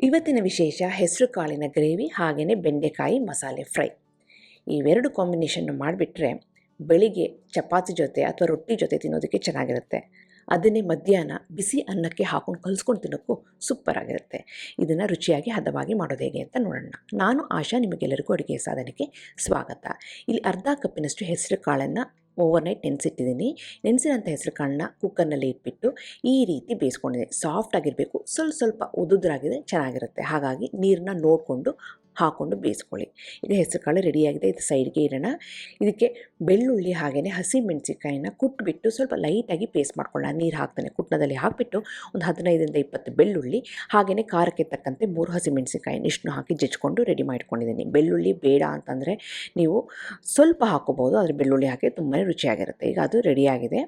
ಇವತ್ತಿನ ವಿಶೇಷ ಹೆಸರು ಕಾಳಿನ ಗ್ರೇವಿ ಹಾಗೆಯೇ ಬೆಂಡೆಕಾಯಿ ಮಸಾಲೆ ಫ್ರೈ. ಇವೆರಡು ಕಾಂಬಿನೇಷನ್ನು ಮಾಡಿಬಿಟ್ರೆ ಬೆಳಿಗ್ಗೆ ಚಪಾತಿ ಜೊತೆ ಅಥವಾ ರೊಟ್ಟಿ ಜೊತೆ ತಿನ್ನೋದಕ್ಕೆ ಚೆನ್ನಾಗಿರುತ್ತೆ. ಅದನ್ನೇ ಮಧ್ಯಾಹ್ನ ಬಿಸಿ ಅನ್ನಕ್ಕೆ ಹಾಕೊಂಡು ಕಲಿಸ್ಕೊಂಡು ತಿನ್ನೋಕ್ಕೂ ಸೂಪರಾಗಿರುತ್ತೆ. ಇದನ್ನು ರುಚಿಯಾಗಿ ಹದವಾಗಿ ಮಾಡೋದು ಹೇಗೆ ಅಂತ ನೋಡೋಣ. ನಾನು ಆಶಾ, ನಿಮಗೆಲ್ಲರಿಗೂ ಅಡುಗೆ ಸಾಧನೆಗೆ ಸ್ವಾಗತ. ಇಲ್ಲಿ ಅರ್ಧ ಕಪ್ಪಿನಷ್ಟು ಹೆಸರು ಕಾಳನ್ನು ಓವರ್ನೈಟ್ ನೆನೆಸಿಟ್ಟಿದ್ದೀನಿ. ನೆನೆಸಿದಂಥ ಹೆಸರು ಕಾಳನ್ನ ಕುಕ್ಕರ್ನಲ್ಲಿ ಇಟ್ಬಿಟ್ಟು ಈ ರೀತಿ ಬೇಯಿಸ್ಕೊಂಡಿದ್ದೀನಿ. ಸಾಫ್ಟಾಗಿರಬೇಕು, ಸ್ವಲ್ಪ ಉದುದ್ರಾಗಿದೆ ಚೆನ್ನಾಗಿರುತ್ತೆ. ಹಾಗಾಗಿ ನೀರನ್ನ ನೋಡಿಕೊಂಡು ಹಾಕ್ಕೊಂಡು ಬೇಯಿಸ್ಕೊಳ್ಳಿ. ಈಗ ಹೆಸರು ಕಾಳು ರೆಡಿಯಾಗಿದೆ, ಇದು ಸೈಡ್ಗೆ ಇಡೋಣ. ಇದಕ್ಕೆ ಬೆಳ್ಳುಳ್ಳಿ ಹಾಗೆಯೇ ಹಸಿ ಮೆಣಸಿನ್ಕಾಯಿನ ಕುಟ್ಬಿಟ್ಟು ಸ್ವಲ್ಪ ಲೈಟಾಗಿ ಪೇಸ್ಟ್ ಮಾಡ್ಕೊಳ್ಳೋಣ. ನೀರು ಹಾಕ್ತಾನೆ ಕುಟ್ನದಲ್ಲಿ ಹಾಕಿಬಿಟ್ಟು ಒಂದು 15ರಿಂದ 20 ಬೆಳ್ಳುಳ್ಳಿ ಹಾಗೆಯೇ ಖಾರಕ್ಕೆ ತಕ್ಕಂತೆ 3 ಹಸಿ ಮೆಣಸಿನ್ಕಾಯಿ ಇಷ್ಟನ್ನು ಹಾಕಿ ಜಜ್ಕೊಂಡು ರೆಡಿ ಮಾಡಿಟ್ಕೊಂಡಿದ್ದೀನಿ. ಬೆಳ್ಳುಳ್ಳಿ ಬೇಡ ಅಂತಂದರೆ ನೀವು ಸ್ವಲ್ಪ ಹಾಕೋಬೋದು, ಆದರೆ ಬೆಳ್ಳುಳ್ಳಿ ಹಾಕಿ ತುಂಬಾ ರುಚಿಯಾಗಿರುತ್ತೆ. ಈಗ ಅದು ರೆಡಿಯಾಗಿದೆ.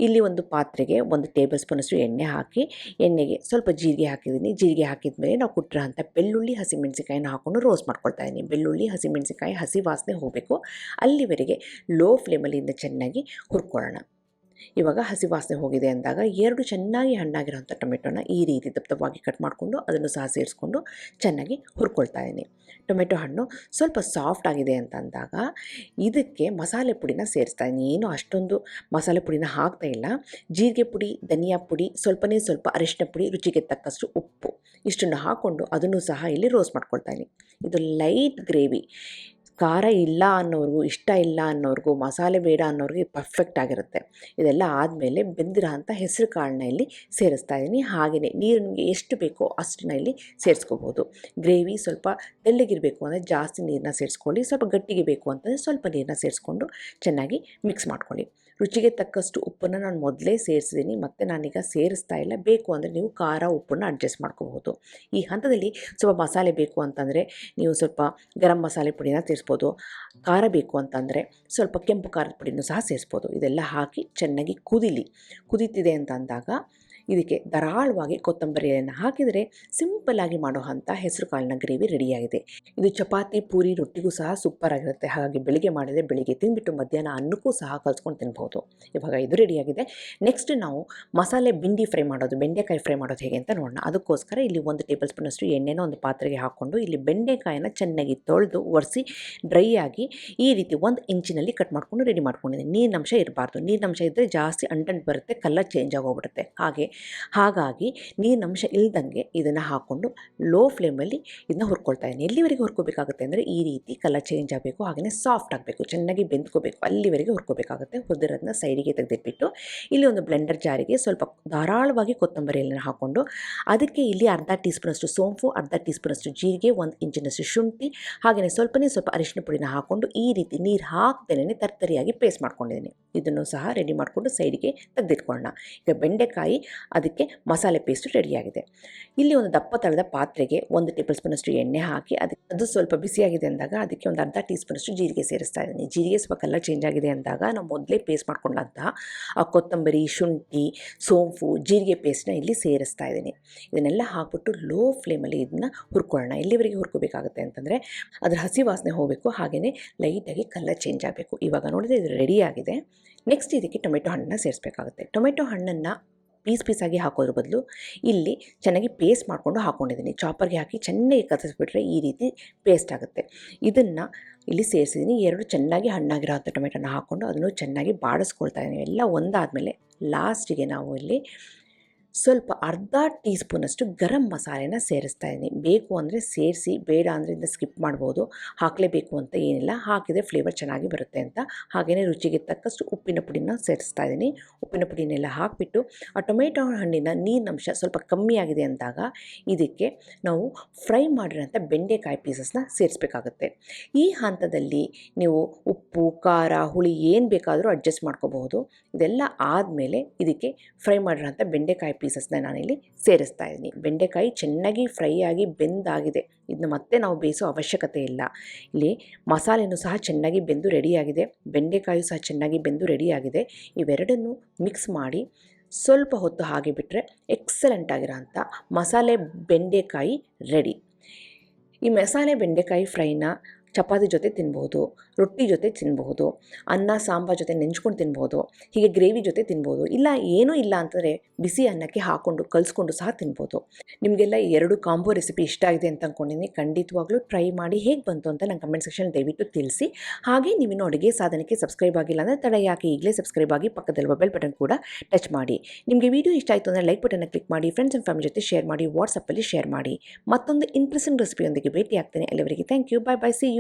ಇಲ್ಲಿ ಒಂದು ಪಾತ್ರೆಗೆ 1 ಟೇಬಲ್ ಸ್ಪೂನಷ್ಟು ಎಣ್ಣೆ ಹಾಕಿ, ಎಣ್ಣೆಗೆ ಸ್ವಲ್ಪ ಜೀರಿಗೆ ಹಾಕಿದ್ದೀನಿ. ಜೀರಿಗೆ ಹಾಕಿದ ಮೇಲೆ ನಾವು ಕುಟ್ಟಿರೋ ಅಂಥ ಬೆಳ್ಳುಳ್ಳಿ ಹಸಿಮೆಣಸಿನ್ಕಾಯಿನ ಹಾಕ್ಕೊಂಡು ರೋಸ್ಟ್ ಮಾಡ್ಕೊಳ್ತಾ ಇದ್ದೀನಿ. ಬೆಳ್ಳುಳ್ಳಿ ಹಸಿಮೆಣಸಿನ್ಕಾಯಿ ಹಸಿ ವಾಸನೆ ಹೋಗಬೇಕು, ಅಲ್ಲಿವರೆಗೆ ಲೋ ಫ್ಲೇಮಲ್ಲಿ ಚೆನ್ನಾಗಿ ಹುರ್ಕೊಳ್ಳೋಣ. ಇವಾಗ ಹಸಿ ವಾಸನೆ ಹೋಗಿದೆ ಅಂದಾಗ 2 ಚೆನ್ನಾಗಿ ಹಣ್ಣಾಗಿರೋಂಥ ಟೊಮೆಟೊನ ಈ ರೀತಿ ದಪ್ಪವಾಗಿ ಕಟ್ ಮಾಡಿಕೊಂಡು ಅದನ್ನು ಸಹ ಸೇರಿಸ್ಕೊಂಡು ಚೆನ್ನಾಗಿ ಹುರ್ಕೊಳ್ತಾ ಇದ್ದೀನಿ. ಟೊಮೆಟೊ ಹಣ್ಣು ಸ್ವಲ್ಪ ಸಾಫ್ಟ್ ಆಗಿದೆ ಅಂತ ಅಂದಾಗ ಇದಕ್ಕೆ ಮಸಾಲೆ ಪುಡಿನ ಸೇರಿಸ್ತಾ ಇದ್ದೀನಿ. ಏನು ಅಷ್ಟೊಂದು ಮಸಾಲೆ ಪುಡಿನ ಹಾಕ್ತಾ ಇಲ್ಲ. ಜೀರಿಗೆ ಪುಡಿ, ಧನಿಯಾ ಪುಡಿ, ಸ್ವಲ್ಪ ಅರಿಶಿನ ಪುಡಿ, ರುಚಿಗೆ ತಕ್ಕಷ್ಟು ಉಪ್ಪು ಇಷ್ಟನ್ನು ಹಾಕ್ಕೊಂಡು ಅದನ್ನು ಸಹ ಇಲ್ಲಿ ರೋಸ್ಟ್ ಮಾಡ್ಕೊಳ್ತಾ ಇದ್ದೀನಿ. ಇದು ಲೈಟ್ ಗ್ರೇವಿ. ಖಾರ ಇಲ್ಲ ಅನ್ನೋರಿಗೂ, ಇಷ್ಟ ಇಲ್ಲ ಅನ್ನೋರಿಗೂ, ಮಸಾಲೆ ಬೇಡ ಅನ್ನೋರಿಗೆ ಪರ್ಫೆಕ್ಟ್ ಆಗಿರುತ್ತೆ. ಇದೆಲ್ಲ ಆದಮೇಲೆ ಬೆಂದಿರೋ ಅಂಥ ಹೆಸರು ಕಾಳನ್ನ ಇಲ್ಲಿ ಸೇರಿಸ್ತಾ ಇದ್ದೀನಿ. ಹಾಗೆಯೇ ನೀರು ನಿಮಗೆ ಎಷ್ಟು ಬೇಕೋ ಅಷ್ಟನ್ನ ಇಲ್ಲಿ ಸೇರಿಸ್ಕೋಬೋದು. ಗ್ರೇವಿ ಸ್ವಲ್ಪ ತೆಳ್ಳಗಿರಬೇಕು ಅಂದರೆ ಜಾಸ್ತಿ ನೀರನ್ನ ಸೇರಿಸ್ಕೊಳ್ಳಿ, ಸ್ವಲ್ಪ ಗಟ್ಟಿಗೆ ಬೇಕು ಅಂತಂದರೆ ಸ್ವಲ್ಪ ನೀರನ್ನ ಸೇರಿಸ್ಕೊಂಡು ಚೆನ್ನಾಗಿ ಮಿಕ್ಸ್ ಮಾಡ್ಕೊಳ್ಳಿ. ರುಚಿಗೆ ತಕ್ಕಷ್ಟು ಉಪ್ಪನ್ನು ನಾನು ಮೊದಲೇ ಸೇರಿಸಿದ್ದೀನಿ, ಮತ್ತು ನಾನೀಗ ಸೇರಿಸ್ತಾ ಇಲ್ಲ. ಬೇಕು ಅಂದರೆ ನೀವು ಖಾರ ಉಪ್ಪನ್ನು ಅಡ್ಜಸ್ಟ್ ಮಾಡ್ಕೋಬೋದು. ಈ ಹಂತದಲ್ಲಿ ಸ್ವಲ್ಪ ಮಸಾಲೆ ಬೇಕು ಅಂತಂದರೆ ನೀವು ಸ್ವಲ್ಪ ಗರಂ ಮಸಾಲೆ ಪುಡಿನ ಸೇರಿಸ್ಬೋದು. ಖಾರ ಬೇಕು ಅಂತಂದರೆ ಸ್ವಲ್ಪ ಕೆಂಪು ಖಾರದ ಪುಡಿನೂ ಸಹ ಸೇರಿಸ್ಬೋದು. ಇದೆಲ್ಲ ಹಾಕಿ ಚೆನ್ನಾಗಿ ಕುದೀತಿದೆ ಅಂತ ಅಂದಾಗ ಇದಕ್ಕೆ ಧಾರಾಳವಾಗಿ ಕೊತ್ತಂಬರಿಯನ್ನು ಹಾಕಿದರೆ ಸಿಂಪಲ್ಲಾಗಿ ಮಾಡೋ ಅಂಥ ಹೆಸರು ಕಾಳಿನ ಗ್ರೇವಿ ರೆಡಿಯಾಗಿದೆ. ಇದು ಚಪಾತಿ, ಪೂರಿ, ರೊಟ್ಟಿಗೂ ಸಹ ಸೂಪರ್ ಆಗಿರುತ್ತೆ. ಹಾಗಾಗಿ ಬೆಳಿಗ್ಗೆ ಮಾಡಿದರೆ ಬೆಳಿಗ್ಗೆ ತಿಂದುಬಿಟ್ಟು ಮಧ್ಯಾಹ್ನ ಅನ್ನಕ್ಕೂ ಸಹ ಕಲ್ಸ್ಕೊಂಡು ತಿನ್ಬೋದು. ಇವಾಗ ಇದು ರೆಡಿಯಾಗಿದೆ. ನೆಕ್ಸ್ಟ್ ನಾವು ಮಸಾಲೆ ಬೆಂಡೆಕಾಯಿ ಫ್ರೈ ಮಾಡೋದು ಹೇಗೆ ಅಂತ ನೋಡೋಣ. ಅದಕ್ಕೋಸ್ಕರ ಇಲ್ಲಿ 1 ಟೇಬಲ್ ಸ್ಪೂನಷ್ಟು ಎಣ್ಣೆನ ಒಂದು ಪಾತ್ರೆಗೆ ಹಾಕ್ಕೊಂಡು ಇಲ್ಲಿ ಬೆಂಡೆಕಾಯಿನ ಚೆನ್ನಾಗಿ ತೊಳೆದು ಒರೆಸಿ ಡ್ರೈ ಆಗಿ ಈ ರೀತಿ 1 ಇಂಚಿನಲ್ಲಿ ಕಟ್ ಮಾಡ್ಕೊಂಡು ರೆಡಿ ಮಾಡ್ಕೊಂಡಿದ್ದೀನಿ. ನೀರಿನಂಶ ಇರಬಾರ್ದು. ನೀರಿನಂಶ ಇದ್ದರೆ ಜಾಸ್ತಿ ಅಂಟಂಟು ಬರುತ್ತೆ, ಕಲರ್ ಚೇಂಜ್ ಆಗೋಗ್ಬಿಡುತ್ತೆ. ಹಾಗಾಗಿ ನೀರಿನಂಶ ಇಲ್ದಂಗೆ ಇದನ್ನು ಹಾಕ್ಕೊಂಡು ಲೋ ಫ್ಲೇಮಲ್ಲಿ ಇದನ್ನ ಹುರ್ಕೊಳ್ತಾ ಇದ್ದೀನಿ. ಎಲ್ಲಿವರೆಗೆ ಹುರ್ಕೋಬೇಕಾಗುತ್ತೆ ಅಂದರೆ ಈ ರೀತಿ ಕಲರ್ ಚೇಂಜ್ ಆಗಬೇಕು, ಹಾಗೆಯೇ ಸಾಫ್ಟ್ ಆಗಬೇಕು, ಚೆನ್ನಾಗಿ ಬೆಂದ್ಕೋಬೇಕು, ಅಲ್ಲಿವರೆಗೆ ಹುರ್ಕೋಬೇಕಾಗುತ್ತೆ. ಹುರಿದಿರೋದನ್ನ ಸೈಡಿಗೆ ತೆಗೆದಿಟ್ಬಿಟ್ಟು ಇಲ್ಲಿ ಒಂದು ಬ್ಲೆಂಡರ್ ಜಾರಿಗೆ ಸ್ವಲ್ಪ ಧಾರಾಳವಾಗಿ ಕೊತ್ತಂಬರಿ ಎಲೆನ ಹಾಕ್ಕೊಂಡು ಅದಕ್ಕೆ ಇಲ್ಲಿ ಅರ್ಧ ಟೀ ಸ್ಪೂನಷ್ಟು ಸೋಂಪು, ಅರ್ಧ ಟೀ ಸ್ಪೂನಷ್ಟು ಜೀರಿಗೆ, 1 ಇಂಚಿನಷ್ಟು ಶುಂಠಿ ಹಾಗೆಯೇ ಸ್ವಲ್ಪ ಅರಿಶಿನ ಪುಡಿನ ಹಾಕ್ಕೊಂಡು ಈ ರೀತಿ ನೀರು ಹಾಕ್ದೇನೆ ತರ್ತರಿಯಾಗಿ ಪೇಸ್ಟ್ ಮಾಡ್ಕೊಂಡಿದ್ದೀನಿ. ಇದನ್ನು ಸಹ ರೆಡಿ ಮಾಡಿಕೊಂಡು ಸೈಡಿಗೆ ತೆಗೆದಿಟ್ಕೊಳ್ಳೋಣ. ಈಗ ಬೆಂಡೆಕಾಯಿ ಅದಕ್ಕೆ ಮಸಾಲೆ ಪೇಸ್ಟು ರೆಡಿಯಾಗಿದೆ. ಇಲ್ಲಿ ಒಂದು ದಪ್ಪ ತಳದ ಪಾತ್ರೆಗೆ 1 ಟೇಬಲ್ ಸ್ಪೂನಷ್ಟು ಎಣ್ಣೆ ಹಾಕಿ ಅದು ಸ್ವಲ್ಪ ಬಿಸಿಯಾಗಿದೆ ಅಂದಾಗ ಅದಕ್ಕೆ ಒಂದು ಅರ್ಧ ಟೀ ಸ್ಪೂನಷ್ಟು ಜೀರಿಗೆ ಸೇರಿಸ್ತಾ ಇದ್ದೀನಿ. ಜೀರಿಗೆ ಸ್ವಲ್ಪ ಕಲರ್ ಚೇಂಜ್ ಆಗಿದೆ ಅಂದಾಗ ನಾವು ಮೊದಲೇ ಪೇಸ್ಟ್ ಮಾಡ್ಕೊಂಡಂತಹ ಆ ಕೊತ್ತಂಬರಿ, ಶುಂಠಿ, ಸೋಂಪು, ಜೀರಿಗೆ ಪೇಸ್ಟ್ನ ಇಲ್ಲಿ ಸೇರಿಸ್ತಾ ಇದ್ದೀನಿ. ಇದನ್ನೆಲ್ಲ ಹಾಕ್ಬಿಟ್ಟು ಲೋ ಫ್ಲೇಮಲ್ಲಿ ಇದನ್ನು ಹುರ್ಕೊಳ್ಳೋಣ. ಎಲ್ಲಿವರೆಗೆ ಹುರ್ಕೋಬೇಕಾಗುತ್ತೆ ಅಂತಂದರೆ ಅದರ ಹಸಿ ವಾಸನೆ ಹೋಗಬೇಕು, ಹಾಗೆಯೇ ಲೈಟಾಗಿ ಕಲರ್ ಚೇಂಜ್ ಆಗಬೇಕು. ಇವಾಗ ನೋಡಿದರೆ ಇದು ರೆಡಿಯಾಗಿದೆ. ನೆಕ್ಸ್ಟ್ ಇದಕ್ಕೆ ಟೊಮೆಟೊ ಹಣ್ಣನ್ನು ಸೇರಿಸಬೇಕಾಗುತ್ತೆ. ಟೊಮೆಟೊ ಹಣ್ಣನ್ನು ಪೀಸಾಗಿ ಹಾಕೋದ್ರ ಬದಲು ಇಲ್ಲಿ ಚೆನ್ನಾಗಿ ಪೇಸ್ಟ್ ಮಾಡಿಕೊಂಡು ಹಾಕ್ಕೊಂಡಿದ್ದೀನಿ. ಚಾಪರ್ಗೆ ಹಾಕಿ ಚೆನ್ನಾಗಿ ಕತ್ತರಿಸ್ಬಿಟ್ರೆ ಈ ರೀತಿ ಪೇಸ್ಟ್ ಆಗುತ್ತೆ. ಇದನ್ನು ಇಲ್ಲಿ ಸೇರಿಸಿದ್ದೀನಿ. 2 ಚೆನ್ನಾಗಿ ಹಣ್ಣಾಗಿರೋ ಅಂಥ ಟೊಮೆಟೊನ ಹಾಕ್ಕೊಂಡು ಅದನ್ನು ಚೆನ್ನಾಗಿ ಬಾಡಿಸ್ಕೊಳ್ತಾ ಇದ್ದೀನಿ. ಎಲ್ಲ ಒಂದಾದಮೇಲೆ ಲಾಸ್ಟಿಗೆ ನಾವು ಇಲ್ಲಿ ಸ್ವಲ್ಪ ಅರ್ಧ ಟೀ ಸ್ಪೂನಷ್ಟು ಗರಂ ಮಸಾಲೆನ ಸೇರಿಸ್ತಾ ಇದ್ದೀನಿ. ಬೇಕು ಅಂದರೆ ಸೇರಿಸಿ, ಬೇಡ ಅಂದರೆ ಇದನ್ನು ಸ್ಕಿಪ್ ಮಾಡ್ಬೋದು. ಹಾಕಲೇಬೇಕು ಅಂತ ಏನಿಲ್ಲ, ಹಾಕಿದರೆ ಫ್ಲೇವರ್ ಚೆನ್ನಾಗಿ ಬರುತ್ತೆ ಅಂತ. ಹಾಗೆಯೇ ರುಚಿಗೆ ತಕ್ಕಷ್ಟು ಉಪ್ಪಿನ ಪುಡಿನ ಸೇರಿಸ್ತಾ ಇದ್ದೀನಿ. ಉಪ್ಪಿನ ಪುಡಿನೆಲ್ಲ ಹಾಕಿಬಿಟ್ಟು ಆ ಟೊಮೆಟೊ ಹಣ್ಣಿನ ನೀರಿನಂಶ ಸ್ವಲ್ಪ ಕಮ್ಮಿ ಆಗಿದೆ ಅಂದಾಗ ಇದಕ್ಕೆ ನಾವು ಫ್ರೈ ಮಾಡಿರೋಂಥ ಬೆಂಡೆಕಾಯಿ ಪೀಸಸ್ನ ಸೇರಿಸಬೇಕಾಗುತ್ತೆ. ಈ ಹಂತದಲ್ಲಿ ನೀವು ಉಪ್ಪು, ಖಾರ, ಹುಳಿ ಏನು ಬೇಕಾದರೂ ಅಡ್ಜಸ್ಟ್ ಮಾಡ್ಕೋಬಹುದು. ಇದೆಲ್ಲ ಆದಮೇಲೆ ಇದಕ್ಕೆ ಫ್ರೈ ಮಾಡಿರೋಂಥ ಬೆಂಡೆಕಾಯಿ ಪೀಸಸ್ನ ನಾನಿಲ್ಲಿ ಸೇರಿಸ್ತಾ ಇದ್ದೀನಿ. ಬೆಂಡೆಕಾಯಿ ಚೆನ್ನಾಗಿ ಫ್ರೈ ಆಗಿ ಬೆಂದಾಗಿದೆ. ಇದನ್ನ ಮತ್ತೆ ನಾವು ಬೇಯಿಸೋ ಅವಶ್ಯಕತೆ ಇಲ್ಲ. ಇಲ್ಲಿ ಮಸಾಲೆನೂ ಸಹ ಚೆನ್ನಾಗಿ ಬೆಂದು ರೆಡಿಯಾಗಿದೆ, ಬೆಂಡೆಕಾಯಿ ಸಹ ಚೆನ್ನಾಗಿ ಬೆಂದು ರೆಡಿಯಾಗಿದೆ. ಇವೆರಡನ್ನು ಮಿಕ್ಸ್ ಮಾಡಿ ಸ್ವಲ್ಪ ಹೊತ್ತು ಹಾಗೆ ಬಿಟ್ಟರೆ ಎಕ್ಸಲೆಂಟ್ ಆಗಿರೋಂಥ ಮಸಾಲೆ ಬೆಂಡೆಕಾಯಿ ರೆಡಿ. ಈ ಮಸಾಲೆ ಬೆಂಡೆಕಾಯಿ ಫ್ರೈನ ಚಪಾತಿ ಜೊತೆ ತಿನ್ಬೋದು, ರೊಟ್ಟಿ ಜೊತೆ ತಿನ್ಬಹುದು, ಅನ್ನ ಸಾಂಬಾರ್ ಜೊತೆ ನೆಂಚ್ಕೊಂಡು ತಿನ್ಬೋದು, ಹೀಗೆ ಗ್ರೇವಿ ಜೊತೆ ತಿನ್ಬೋದು, ಇಲ್ಲ ಏನೂ ಇಲ್ಲ ಅಂತಂದರೆ ಬಿಸಿ ಅನ್ನಕ್ಕೆ ಹಾಕ್ಕೊಂಡು ಕಲಿಸ್ಕೊಂಡು ಸಹ ತಿನ್ಬೋದು. ನಿಮಗೆಲ್ಲ ಈ 2 ಕಾಂಬೋ ರೆಸಿಪಿ ಇಷ್ಟ ಆಗಿದೆ ಅಂತ ಅಂದ್ಕೊಂಡಿದ್ದೀನಿ. ಖಂಡಿತವಾಗ್ಲೂ ಟ್ರೈ ಮಾಡಿ ಹೇಗೆ ಬಂತು ಅಂತ ನಂಗೆ ಕಮೆಂಟ್ ಸೆಕ್ಷನ್ ದಯವಿಟ್ಟು ತಿಳಿಸಿ. ಹಾಗೆ ನೀವಿನ್ನೂ ಅಡುಗೆ ಸಾಧನಕ್ಕೆ ಸಬ್ಸ್ಕ್ರೈಬ್ ಆಗಿಲ್ಲ ಅಂದರೆ ತಡ ಯಾಕೆ, ಈಗಲೇ ಸಬ್ಸ್ಕ್ರೈಬ್ ಆಗಿ ಪಕ್ಕದಲ್ಲಿರುವ ಬೆಲ್ ಬಟನ್ ಕೂಡ ಟಚ್ ಮಾಡಿ. ನಿಮಗೆ ವಿಡಿಯೋ ಇಷ್ಟ ಆಯಿತು ಅಂದರೆ ಲೈಕ್ ಬಟನ್ನ ಕ್ಲಿಕ್ ಮಾಡಿ, ಫ್ರೆಂಡ್ಸ್ ಆ್ಯಂಡ್ ಫ್ಯಾಮಿಲಿ ಜೊತೆ ಶೇರ್ ಮಾಡಿ, ವಾಟ್ಸಪ್ಪಲ್ಲಿ ಶೇರ್ ಮಾಡಿ. ಮತ್ತೊಂದು ಇಂಟ್ರೆಸ್ಟಿಂಗ್ ರೆಸಿಪಿಯೊಂದಿಗೆ ಭೇಟಿ ಆಗ್ತೇನೆ. ಅಲ್ಲಿವರೆಗೆ thank you, bye bye, see you.